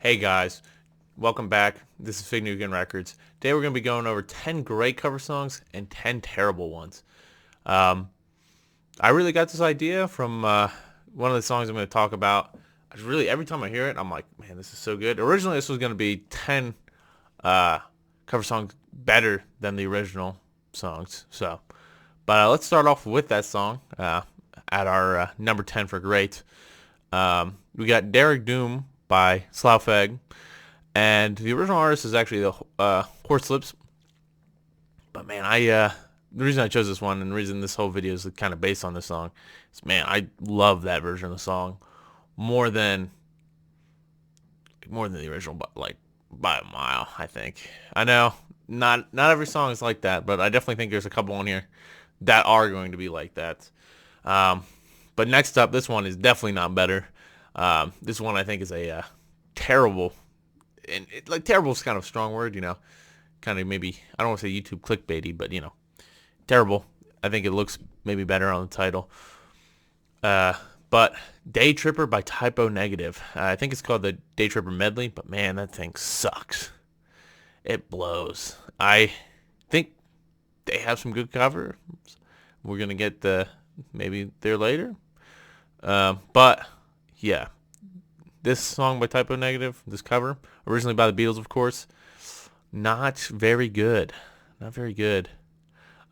Hey guys, welcome back. This is Fig Nugan Records. Today we're going to be going over 10 great cover songs and 10 terrible ones. Um, I really got this idea from one of the songs I'm going to talk about. Every time I hear it, I'm like, man, this is so good. Originally, this was going to be 10 uh, cover songs better than the original songs. But let's start off with that song at our number 10 for great. We got Derek Doom by Slough and the original artist is actually the Horse Lips. But man, the reason I chose this one and the reason this whole video is kind of based on this song is, man, I love that version of the song more than the original, but like by a mile, I think. I know not every song is like that, but I definitely think there's a couple on here that are going to be like that. Um, but next up, this one is definitely not better. This one I think is a terrible, and terrible is kind of a strong word, kind of maybe, I don't want to say YouTube clickbaity, but terrible. I think it looks maybe better on the title. But Day Tripper by Typo Negative. I think it's called the Day Tripper Medley, but man, that thing sucks. It blows. I think they have some good covers. We're gonna get maybe there later. But yeah, this song by Typo Negative, this cover, originally by the Beatles, of course, not very good. Not very good.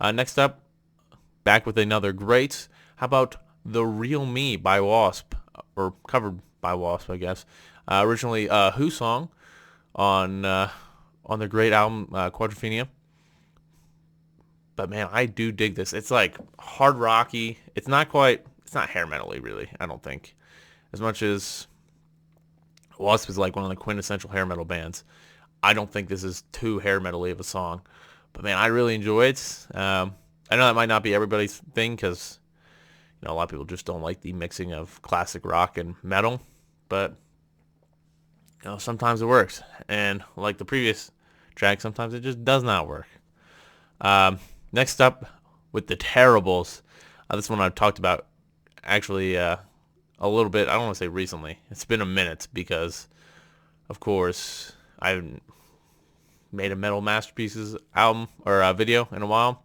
Next up, back with another great. How about The Real Me by Wasp, or covered by Wasp, I guess. Originally Who song on their great album Quadrophenia. But man, I do dig this. It's like hard rocky. It's not hair metal-y really, I don't think. As much as Wasp is like one of the quintessential hair metal bands, I don't think this is too hair metal-y of a song. But man, I really enjoy it. I know that might not be everybody's thing because a lot of people just don't like the mixing of classic rock and metal. But sometimes it works, and like the previous track, sometimes it just does not work. Next up, with the Terribles. This one I've talked about actually a little bit. I don't want to say recently. It's been a minute because, of course, I haven't made a Metal Masterpieces album or a video in a while.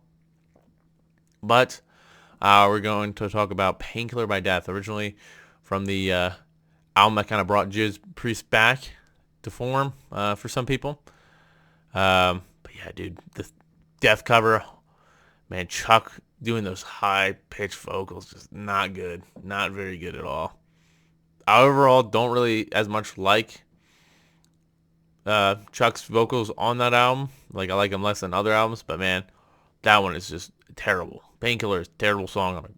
But we're going to talk about Painkiller by Death, originally from the album that kind of brought Judas Priest back to form for some people. But yeah, dude, the Death cover, man, Chuck doing those high-pitched vocals, just not good. Not very good at all. I overall don't really as much like Chuck's vocals on that album. Like, I like them less than other albums, but man, that one is just terrible. Painkiller is a terrible song on an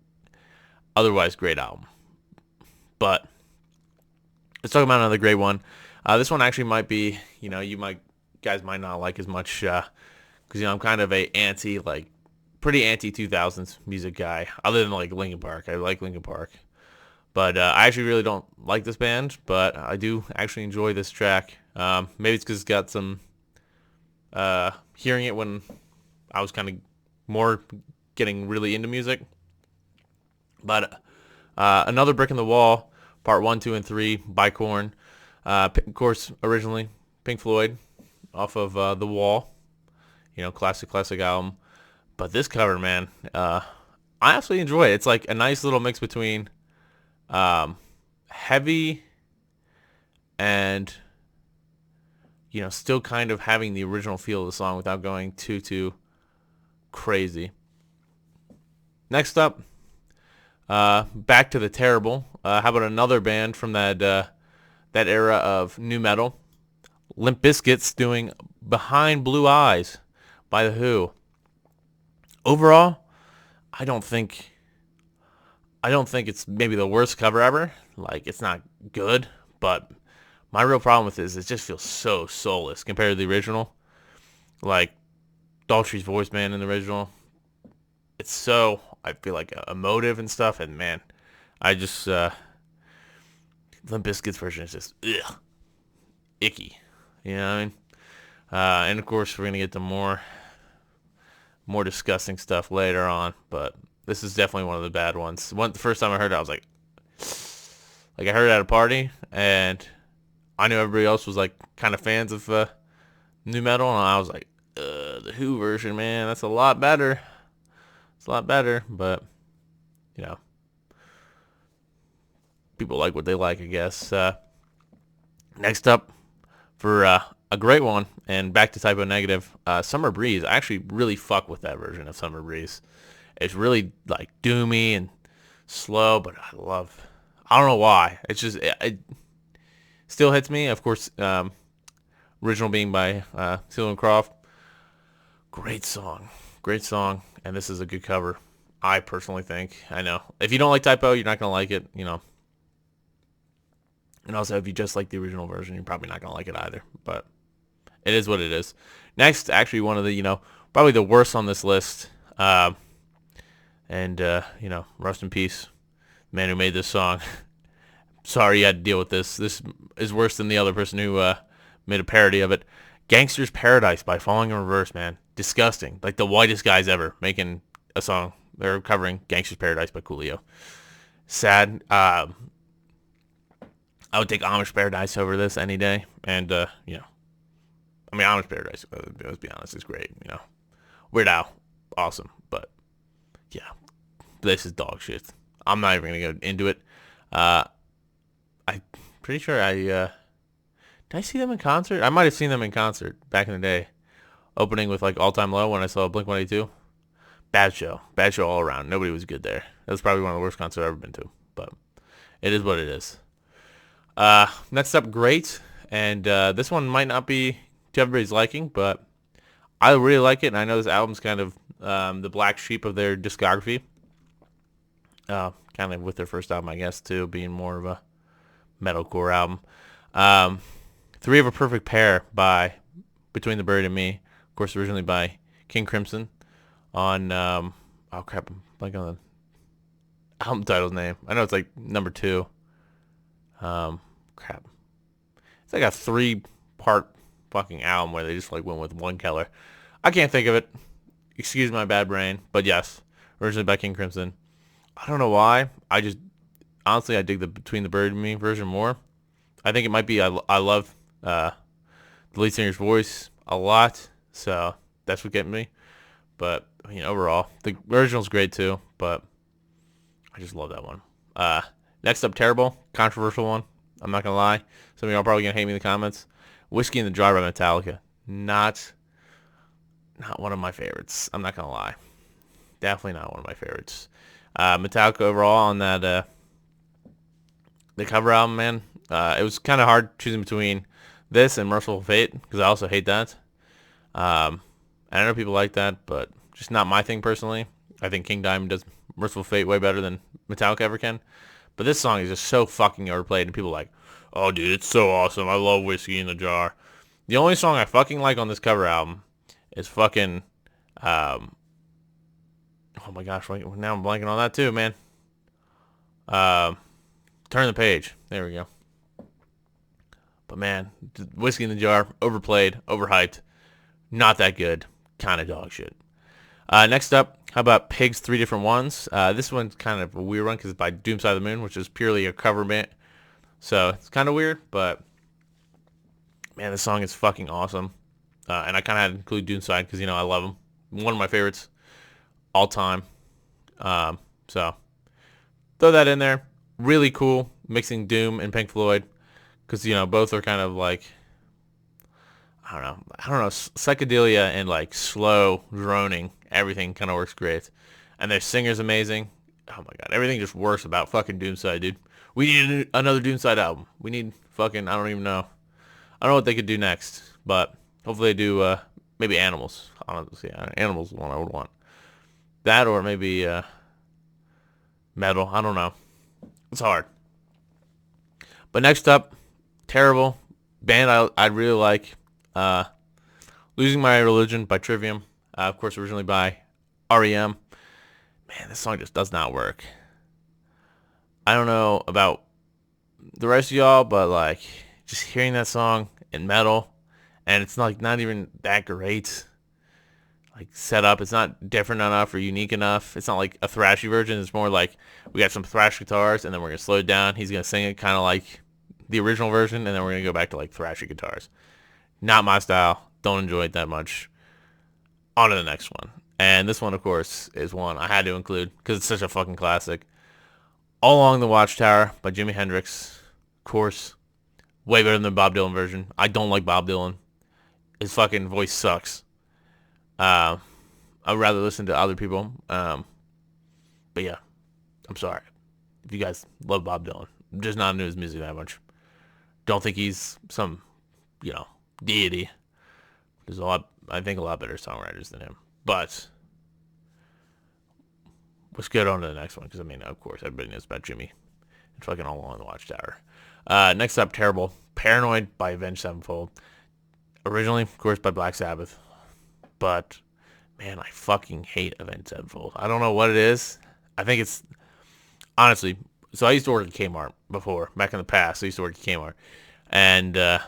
otherwise great album. But let's talk about another great one. This one actually might be, guys might not like as much because I'm kind of pretty anti 2000s music guy. Other than like Linkin Park, I like Linkin Park, but I actually really don't like this band. But I do actually enjoy this track. Maybe it's because it's got some hearing it when I was kind of more getting really into music. But Another Brick in the Wall, Part 1, 2, and 3 by Korn. Of course, originally Pink Floyd off of The Wall. Classic album. But this cover, man, I absolutely enjoy it. It's like a nice little mix between heavy and, still kind of having the original feel of the song without going too crazy. Next up, back to the terrible. How about another band from that era of nu metal? Limp Bizkit's doing Behind Blue Eyes by The Who. Overall, I don't think it's maybe the worst cover ever. Like, it's not good, but my real problem with it is it just feels so soulless compared to the original. Like, Daltrey's voice, man, in the original, it's so, I feel like, emotive and stuff, and man, I just, Limp Bizkit's version is just, icky. You know what I mean? And of course, we're going to get to more disgusting stuff later on, but this is definitely one of the bad ones. The first time I heard it, I was like I heard it at a party, and I knew everybody else was like kind of fans of new metal, and I was like, the Who version, man, that's a lot better. It's a lot better, but you know, people like what they like, I guess. Next up for a great one, and back to Typo Negative, Summer Breeze. I actually really fuck with that version of Summer Breeze. It's really like doomy and slow, but I don't know why. It's just it still hits me. Of course, original being by Seal and Croft. Great song, and this is a good cover. I personally think. I know if you don't like Typo, you're not gonna like it. You know, and also if you just like the original version, you're probably not gonna like it either. But it is what it is. Next, actually, one of the probably the worst on this list. And rest in peace, man who made this song. Sorry you had to deal with this. This is worse than the other person who made a parody of it. Gangster's Paradise by Falling in Reverse, man. Disgusting. Like the whitest guys ever making a song. They're covering Gangster's Paradise by Coolio. Sad. I would take Amish Paradise over this any day. And, Amish Paradise, let's be honest, is great. Weird Al, awesome. But, yeah, this is dog shit. I'm not even going to go into it. I'm pretty sure did I see them in concert? I might have seen them in concert back in the day. Opening with like All Time Low when I saw Blink-182. Bad show all around. Nobody was good there. That was probably one of the worst concerts I've ever been to. But it is what it is. Next up, Great. And this one might not be to everybody's liking, but I really like it. And I know this album's kind of the black sheep of their discography. Kind of with their first album, I guess, too, being more of a metalcore album. Three of a Perfect Pair by Between the Buried and Me. Of course, originally by King Crimson on, I'm blanking on the album title's name. I know it's like number 2. It's like a 3-part fucking album where they just like went with one killer. I can't think of it. Excuse my bad brain. But yes, originally by King Crimson. I don't know why. Honestly, I dig the Between the Buried and Me version more. I think it might be, I love the lead singer's voice a lot. So that's what getting me. But, overall, the original's great too. But I just love that one. Next up, Terrible. Controversial one. I'm not going to lie. Some of y'all are probably going to hate me in the comments. Whiskey in the Jar by Metallica. Not one of my favorites. I'm not going to lie. Definitely not one of my favorites. Metallica overall on that the cover album, man. It was kind of hard choosing between this and Merciful Fate because I also hate that. I know people like that, but just not my thing personally. I think King Diamond does Merciful Fate way better than Metallica ever can. But this song is just so fucking overplayed, and people are like, oh, dude, it's so awesome. I love Whiskey in the Jar. The only song I fucking like on this cover album is fucking, oh my gosh, now I'm blanking on that too, man. Turn the Page. There we go. But man, Whiskey in the Jar, overplayed, overhyped, not that good, kind of dog shit. Next up, how about Pigs 3 Different Ones? This one's kind of a weird one because it's by Doomside of the Moon, which is purely a cover band. So it's kind of weird, but man, this song is fucking awesome. And I kind of had to include Doomside because, I love him. One of my favorites all time. So throw that in there. Really cool mixing Doom and Pink Floyd because, both are kind of like, I don't know, psychedelia and like slow droning. Everything kind of works great. And their singer's amazing. Oh my god, everything just works about fucking Doomside, dude. We need another Doomside album. We need fucking, I don't even know. I don't know what they could do next, but hopefully they do maybe Animals. Honestly, Animals is the one I would want. That or maybe Metal. I don't know. It's hard. But next up, Terrible. Band I really like. Losing My Religion by Trivium. Of course, originally by REM. Man, this song just does not work. I don't know about the rest of y'all, but like just hearing that song in metal, and it's not even that great. Like set up, it's not different enough or unique enough. It's not like a thrashy version. It's more like we got some thrash guitars, and then we're gonna slow it down. He's gonna sing it kind of like the original version, and then we're gonna go back to like thrashy guitars. Not my style. Don't enjoy it that much. On to the next one. And this one, of course, is one I had to include because it's such a fucking classic. All Along the Watchtower by Jimi Hendrix. Of course, way better than the Bob Dylan version. I don't like Bob Dylan. His fucking voice sucks. I'd rather listen to other people. But yeah, I'm sorry. If you guys love Bob Dylan, I'm just not into his music that much. Don't think he's some, deity. There's I think a lot better songwriters than him. But let's get on to the next one, because, of course, everybody knows about Jimmy and fucking All Along the Watchtower. Next up, Terrible. Paranoid by Avenged Sevenfold. Originally, of course, by Black Sabbath. But, man, I fucking hate Avenged Sevenfold. I don't know what it is. I think it's, honestly, so I used to work at Kmart before, back in the past. I used to work at Kmart. And there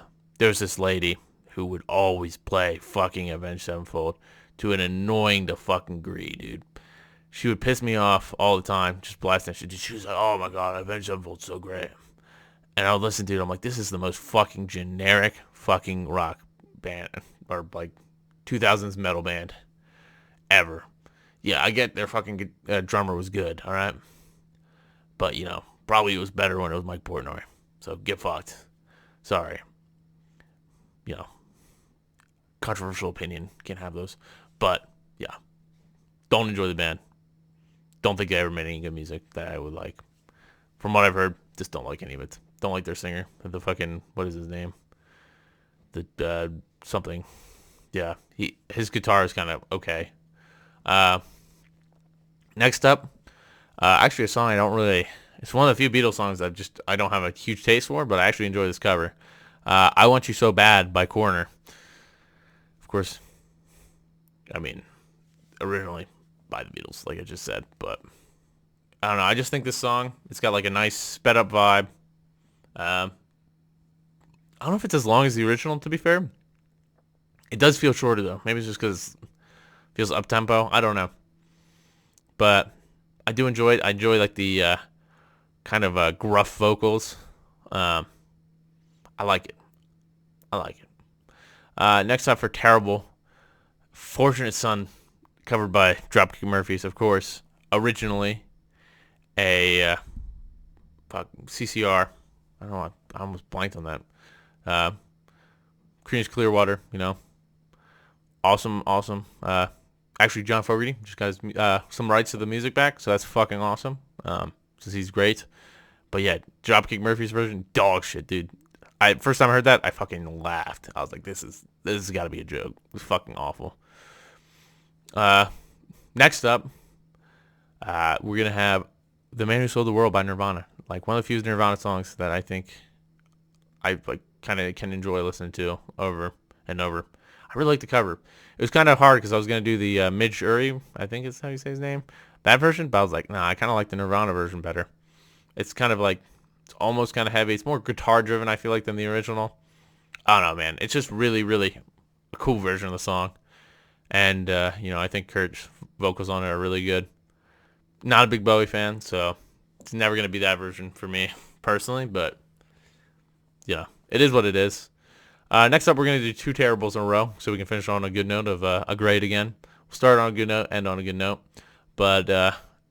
was this lady who would always play fucking Avenged Sevenfold to an annoying to fucking degree, dude. She would piss me off all the time, just blasting shit. She was like, oh my god, Avenged Sevenfold's so great. And I would listen to it, I'm like, this is the most fucking generic fucking rock band, or like 2000s metal band ever. Yeah, I get their fucking drummer was good, alright? But, probably it was better when it was Mike Portnoy. So get fucked. Sorry. Controversial opinion. Can't have those. But, yeah. Don't enjoy the band. Don't think they ever made any good music that I would like. From what I've heard, just don't like any of it. Don't like their singer. The fucking, what is his name? The, something. Yeah. His guitar is kind of okay. Next up, actually a song I don't really, it's one of the few Beatles songs I don't have a huge taste for, but I actually enjoy this cover. I Want You So Bad by Corner. Of course, originally by the Beatles, like I just said, but I don't know. I just think this song, it's got like a nice sped up vibe. I don't know if it's as long as the original, to be fair. It does feel shorter though. Maybe it's just because it feels up tempo. I don't know. But I do enjoy it. I enjoy like the kind of gruff vocals. I like it. Next up for Terrible, Fortunate Son, covered by Dropkick Murphys, of course. Originally a CCR. I don't know. I almost blanked on that. Creedence Clearwater, Awesome. Actually, John Fogerty just got some rights to the music back, so that's fucking awesome. Since he's great. But yeah, Dropkick Murphys version, dog shit, dude. First time I heard that, I fucking laughed. I was like, this has got to be a joke. It was fucking awful. Next up, we're gonna have "The Man Who Sold the World" by Nirvana. Like one of the few Nirvana songs that I think I like kind of can enjoy listening to over and over. I really like the cover. It was kind of hard because I was gonna do the Midge Uri, I think is how you say his name, that version, but I was like, nah, I kind of like the Nirvana version better. It's kind of like, it's almost kind of heavy. It's more guitar driven, I feel like, than the original. I don't know, man. It's just really, really a cool version of the song. And, I think Kurt's vocals on it are really good. Not a big Bowie fan, so it's never going to be that version for me personally, but yeah, it is what it is. Next up, we're going to do two terribles in a row so we can finish on a good note of a grade again. We'll start on a good note, end on a good note. But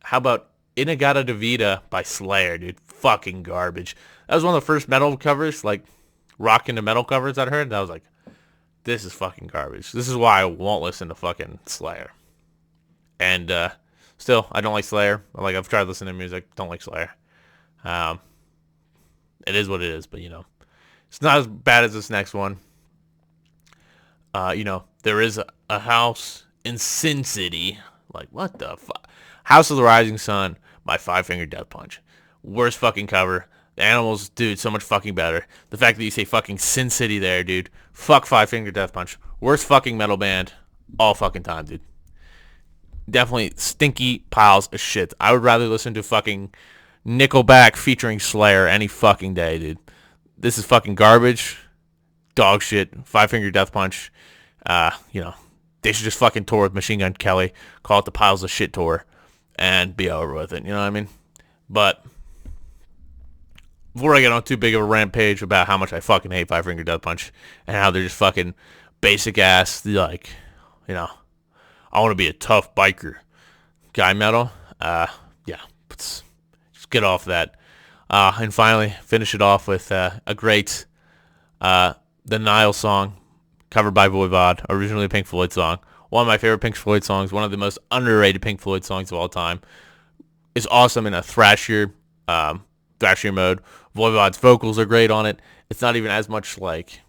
how about Inagata Devita by Slayer, dude? Fucking garbage. That was one of the first metal covers, like rock into metal covers I heard. And I was like, this is fucking garbage. This is why I won't listen to fucking Slayer. And still, I don't like Slayer. I've tried listening to music. Don't like Slayer. It is what it is, but it's not as bad as this next one. There is a house in Sin City. Like, what the fuck? House of the Rising Sun by Five Finger Death Punch. Worst fucking cover. The Animals, dude, so much fucking better. The fact that you say fucking Sin City there, dude. Fuck Five Finger Death Punch. Worst fucking metal band all fucking time, dude. Definitely stinky piles of shit. I would rather listen to fucking Nickelback featuring Slayer any fucking day, dude. This is fucking garbage. Dog shit. Five Finger Death Punch. They should just fucking tour with Machine Gun Kelly. Call it the Piles of Shit Tour. And be over with it. You know what I mean? But before I get on too big of a rampage about how much I fucking hate Five Finger Death Punch and how they're just fucking basic ass, like, you know, I want to be a tough biker guy metal. Yeah, let's just get off that. And finally, finish it off with a great The Nile song, covered by Voivod, originally a Pink Floyd song. One of my favorite Pink Floyd songs, one of the most underrated Pink Floyd songs of all time. Is awesome in a thrashier mode. Voivod's vocals are great on it. It's not even as much like,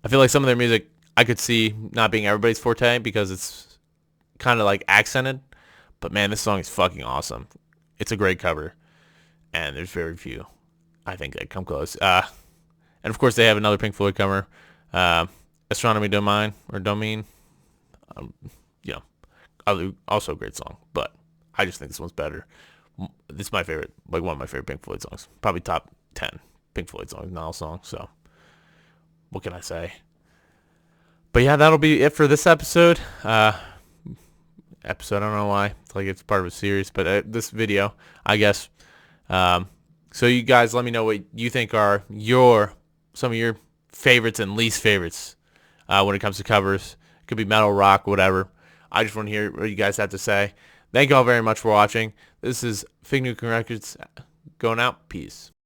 I feel like some of their music I could see not being everybody's forte because it's kind of like accented. But man, this song is fucking awesome. It's a great cover, and there's very few, I think, that come close. And of course they have another Pink Floyd cover, Astronomy Domain or Domain. Um, you know, also a great song, but I just think this one's better. This is my favorite, like one of my favorite Pink Floyd songs. Probably top 10 Pink Floyd songs, Nile song. So what can I say? But yeah, that'll be it for this episode. I don't know why. It's like it's part of a series, but this video, I guess. So you guys let me know what you think are some of your favorites and least favorites when it comes to covers. It could be metal, rock, whatever. I just want to hear what you guys have to say. Thank you all very much for watching. This is Fig Newton Records going out. Peace.